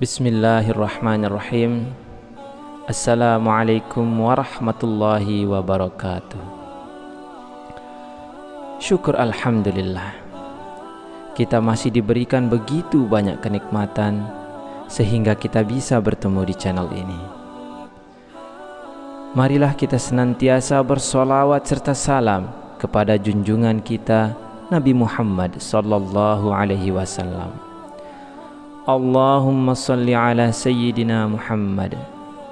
Bismillahirrahmanirrahim. Assalamualaikum warahmatullahi wabarakatuh. Syukur alhamdulillah, kita masih diberikan begitu banyak kenikmatan sehingga kita bisa bertemu di channel ini. Marilah kita senantiasa bersolawat serta salam kepada junjungan kita Nabi Muhammad sallallahu alaihi wasallam. Allahumma salli ala Sayyidina Muhammad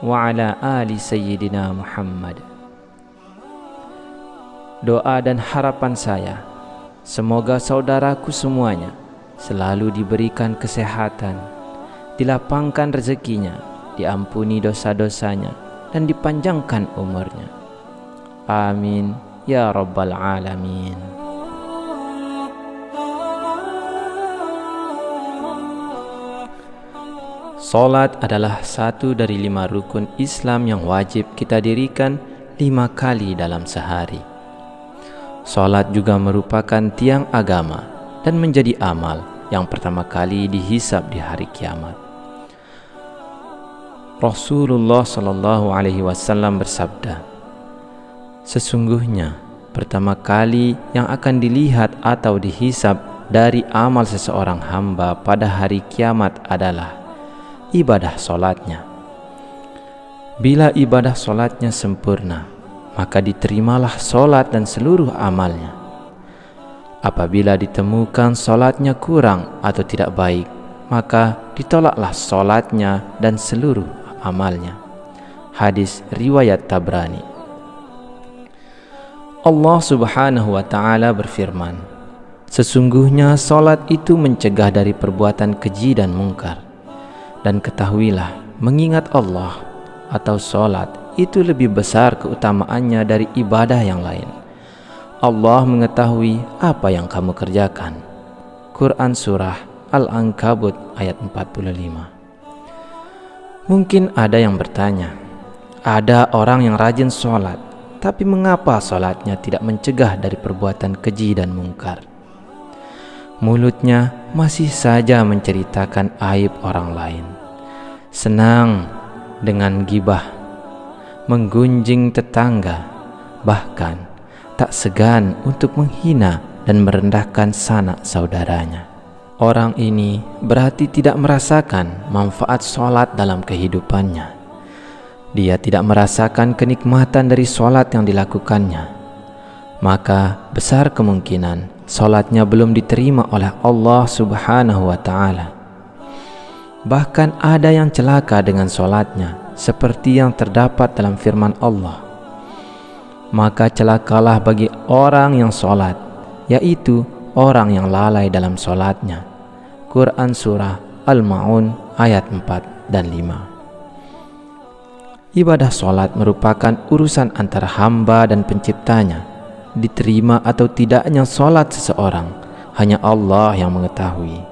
wa ala ali Sayyidina Muhammad. Doa dan harapan saya, semoga saudaraku semuanya selalu diberikan kesehatan, dilapangkan rezekinya, diampuni dosa-dosanya, dan dipanjangkan umurnya. Amin ya rabbal alamin. Salat adalah satu dari 5 rukun Islam yang wajib kita dirikan 5 kali dalam sehari. Salat juga merupakan tiang agama dan menjadi amal yang pertama kali dihisab di hari kiamat. Rasulullah sallallahu alaihi wasallam bersabda, sesungguhnya pertama kali yang akan dilihat atau dihisab dari amal seseorang hamba pada hari kiamat adalah ibadah solatnya. Bila ibadah solatnya sempurna, maka diterimalah solat dan seluruh amalnya. Apabila ditemukan solatnya kurang atau tidak baik, maka ditolaklah solatnya dan seluruh amalnya. Hadis riwayat Tabrani. Allah subhanahu wa ta'ala berfirman, sesungguhnya solat itu mencegah dari perbuatan keji dan mungkar. Dan ketahuilah, mengingat Allah atau solat itu lebih besar keutamaannya dari ibadah yang lain. Allah mengetahui apa yang kamu kerjakan. Quran Surah Al-Ankabut ayat 45. Mungkin ada yang bertanya, ada orang yang rajin solat, tapi mengapa solatnya tidak mencegah dari perbuatan keji dan mungkar? Mulutnya masih saja menceritakan aib orang lain, senang dengan gibah, menggunjing tetangga, bahkan tak segan untuk menghina dan merendahkan sanak saudaranya. Orang ini berarti tidak merasakan manfaat sholat dalam kehidupannya. Dia tidak merasakan kenikmatan dari sholat yang dilakukannya. Maka besar kemungkinan sholatnya belum diterima oleh Allah subhanahu wa ta'ala. Bahkan ada yang celaka dengan sholatnya, seperti yang terdapat dalam firman Allah, maka celakalah bagi orang yang sholat, yaitu orang yang lalai dalam sholatnya. Quran Surah Al-Ma'un ayat 4 dan 5. Ibadah sholat merupakan urusan antara hamba dan penciptanya. Diterima atau tidaknya sholat seseorang hanya Allah yang mengetahui.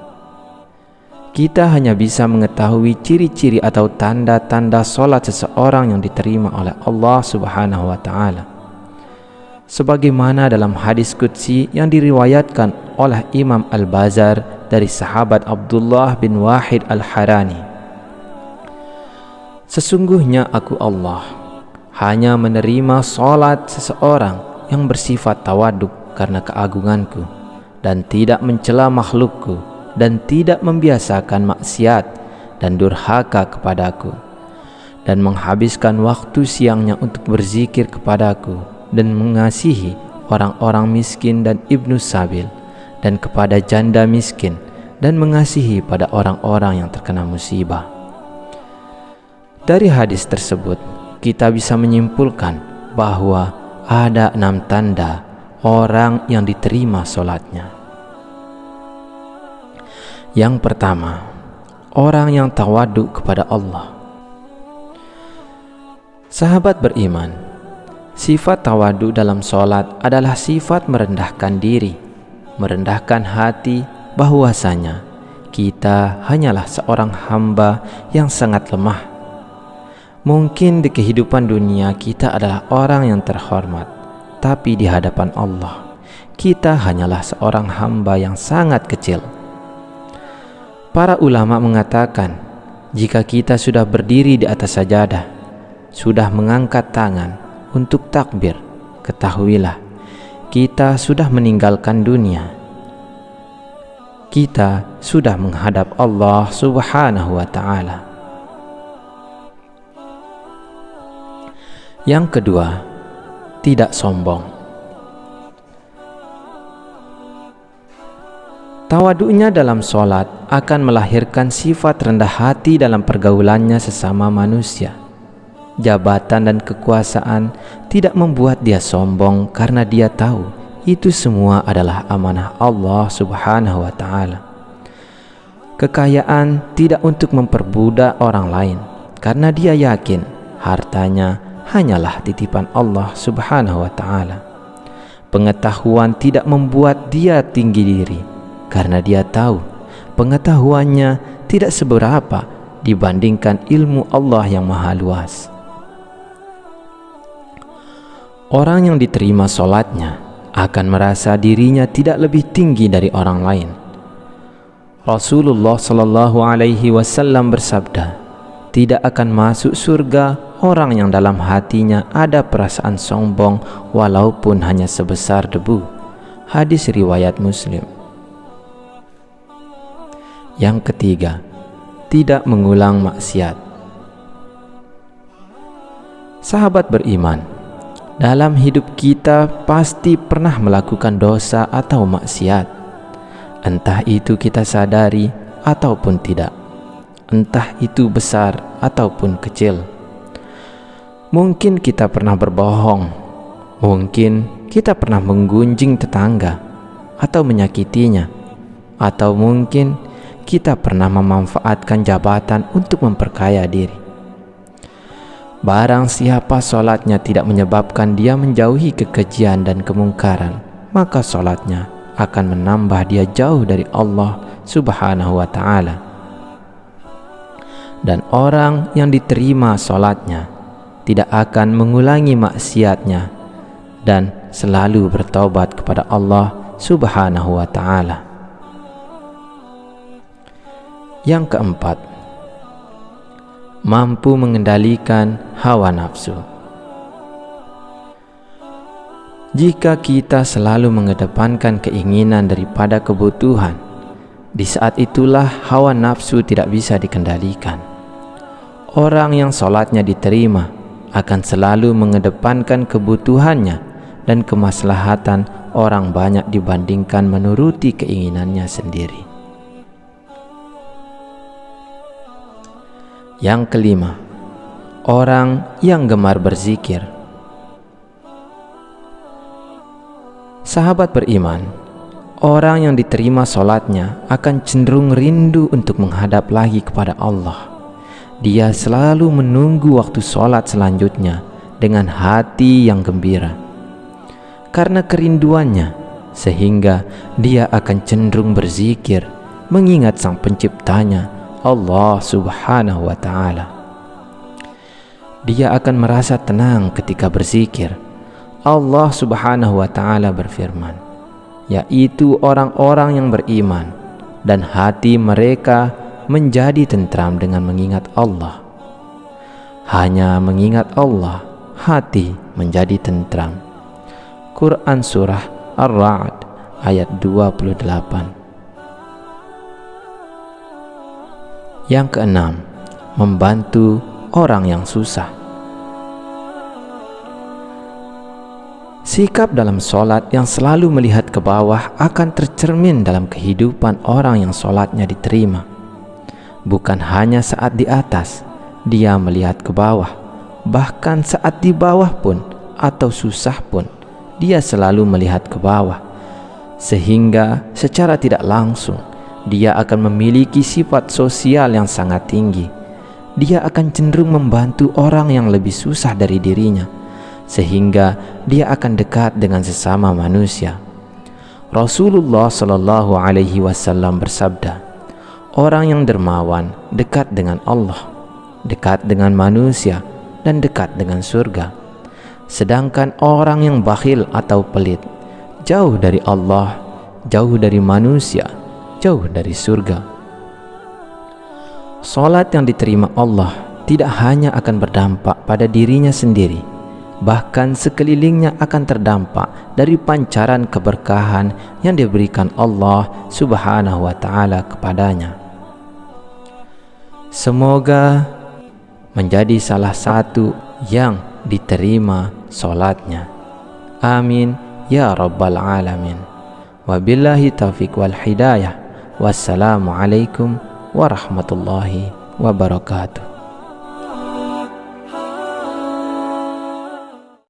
Kita hanya bisa mengetahui ciri-ciri atau tanda-tanda sholat seseorang yang diterima oleh Allah subhanahu wa ta'ala, sebagaimana dalam hadis qudsi yang diriwayatkan oleh Imam Al-Bazar dari sahabat Abdullah bin Wahid Al-Harani. Sesungguhnya aku Allah hanya menerima sholat seseorang yang bersifat tawaduk karena keagunganku, dan tidak mencela makhlukku, dan tidak membiasakan maksiat dan durhaka kepadaku, dan menghabiskan waktu siangnya untuk berzikir kepadaku, dan mengasihi orang-orang miskin dan ibnu sabil, dan kepada janda miskin, dan mengasihi pada orang-orang yang terkena musibah. Dari hadis tersebut kita bisa menyimpulkan bahwa ada 6 tanda orang yang diterima sholatnya. Yang pertama, orang yang tawaduk kepada Allah. Sahabat beriman, Sifat tawadu dalam sholat adalah sifat merendahkan diri, merendahkan hati bahwasanya kita hanyalah seorang hamba yang sangat lemah. Mungkin di kehidupan dunia kita adalah orang yang terhormat, tapi di hadapan Allah kita hanyalah seorang hamba yang sangat kecil. Para ulama mengatakan, jika kita sudah berdiri di atas sajadah, sudah mengangkat tangan untuk takbir, ketahuilah kita sudah meninggalkan dunia. Kita sudah menghadap Allah Subhanahu wa ta'ala. Yang kedua, tidak sombong. Tawadunya dalam sholat akan melahirkan sifat rendah hati dalam pergaulannya sesama manusia. Jabatan dan kekuasaan tidak membuat dia sombong karena dia tahu itu semua adalah amanah Allah Subhanahu wa ta'ala. Kekayaan tidak untuk memperbudak orang lain karena dia yakin hartanya hanyalah titipan Allah Subhanahu wa ta'ala. Pengetahuan tidak membuat dia tinggi diri karena dia tahu pengetahuannya tidak seberapa dibandingkan ilmu Allah yang maha luas. Orang yang diterima sholatnya akan merasa dirinya tidak lebih tinggi dari orang lain. Rasulullah Shallallahu Alaihi Wasallam bersabda, tidak akan masuk surga orang yang dalam hatinya ada perasaan sombong walaupun hanya sebesar debu. Hadis riwayat Muslim. Yang ketiga, tidak mengulang maksiat. Sahabat beriman, dalam hidup kita pasti pernah melakukan dosa atau maksiat. Entah itu kita sadari ataupun tidak. Entah itu besar ataupun kecil. Mungkin kita pernah berbohong. Mungkin kita pernah menggunjing tetangga atau menyakitinya. Atau mungkin kita pernah memanfaatkan jabatan untuk memperkaya diri. Barang siapa solatnya tidak menyebabkan dia menjauhi kekejian dan kemungkaran, maka solatnya akan menambah dia jauh dari Allah Subhanahu wa ta'ala. Dan orang yang diterima solatnya tidak akan mengulangi maksiatnya dan selalu bertaubat kepada Allah Subhanahu wa ta'ala. Yang keempat, mampu mengendalikan hawa nafsu. Jika kita selalu mengedepankan keinginan daripada kebutuhan, di saat itulah hawa nafsu tidak bisa dikendalikan. Orang yang sholatnya diterima akan selalu mengedepankan kebutuhannya dan kemaslahatan orang banyak dibandingkan menuruti keinginannya sendiri. Yang kelima, orang yang gemar berzikir. Sahabat beriman, orang yang diterima sholatnya akan cenderung rindu untuk menghadap lagi kepada Allah. Dia selalu menunggu waktu sholat selanjutnya dengan hati yang gembira. Karena kerinduannya, sehingga dia akan cenderung berzikir, mengingat Sang Penciptanya, Allah Subhanahu wa ta'ala. Dia akan merasa tenang ketika berzikir. Allah Subhanahu wa ta'ala berfirman, yaitu orang-orang yang beriman dan hati mereka menjadi tentram dengan mengingat Allah. Hanya mengingat Allah, hati menjadi tentram. Quran Surah Ar-Ra'd ayat 28. Yang keenam, membantu orang yang susah. Sikap dalam sholat yang selalu melihat ke bawah akan tercermin dalam kehidupan orang yang sholatnya diterima. Bukan hanya saat di atas, dia melihat ke bawah. Bahkan saat di bawah pun atau susah pun, dia selalu melihat ke bawah. Sehingga secara tidak langsung, dia akan memiliki sifat sosial yang sangat tinggi. Dia akan cenderung membantu orang yang lebih susah dari dirinya, sehingga dia akan dekat dengan sesama manusia. Rasulullah Shallallahu Alaihi Wasallam bersabda, orang yang dermawan dekat dengan Allah, dekat dengan manusia, dan dekat dengan surga. Sedangkan orang yang bakhil atau pelit jauh dari Allah, jauh dari manusia, jauh dari surga. Salat yang diterima Allah tidak hanya akan berdampak pada dirinya sendiri, bahkan sekelilingnya akan terdampak dari pancaran keberkahan yang diberikan Allah Subhanahu wa Ta'ala kepadanya. Semoga menjadi salah satu yang diterima salatnya. Amin ya rabbal alamin. Wabillahi taufiq wal hidayah. Wassalamualaikum warahmatullahi wabarakatuh.